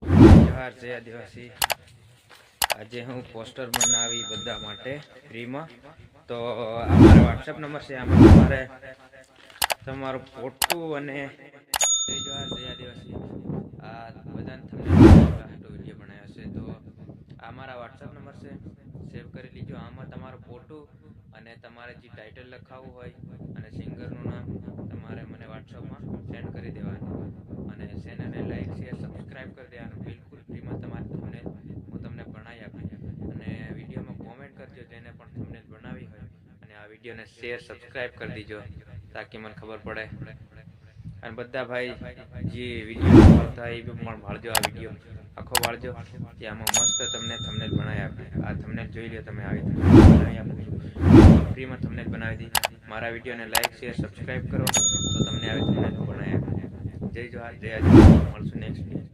જોહાર જય આદિવાસી। આજે હું પોસ્ટર બનાવી બધા માટે ફ્રીમાં। તો આ મારો વોટ્સએપ નંબર છે, આમાં તમારે તમારું ફોટું અને જય જોહાર જય આદિવાસી આ બધાને તમને વિડીયો બનાવ્યો છે। તો આ મારા વોટ્સએપ નંબર છે, સેવ કરી લીજો। આમાં તમારું ફોટું અને તમારે જે ટાઇટલ લખાવવું હોય અને સિંગરનું નામ તમારે મને વોટ્સએપમાં સેન્ડ કરી દેવાનું અને ચેનલને લાઈક શેર સબસ્ક્રાઈબ કરી દેવાનું। બિલકુલ ફ્રીમાં તમારે થંબનેલ હું તમને બનાવી આપીશ અને વિડીયોમાં કોમેન્ટ કરજો જેને પણ થંબનેલ બનાવી હોય અને આ વિડીયોને શેર સબસ્ક્રાઈબ કરી દીજો તાકી મને ખબર પડે। અને બધા ભાઈ જે વિડીયો ભાળતા એ પણ ભાળજો, આ વિડીયો આખો ભાળજો કે આમાં મસ્ત તમને થંબનેલ બનાવી આપે। આ થંબનેલ જોઈ લો તમે, આવી બનાવી આપું છું ફ્રીમાં થંબનેલ બનાવી દી। મારા વિડીયોને લાઈક શેર સબસ્ક્રાઈબ કરો તો તમને આવી થંબનેલ બનાવી આપે। જય જોહાર જય આદિવાસી, મળશું નેક્સ્ટ વિડીયો।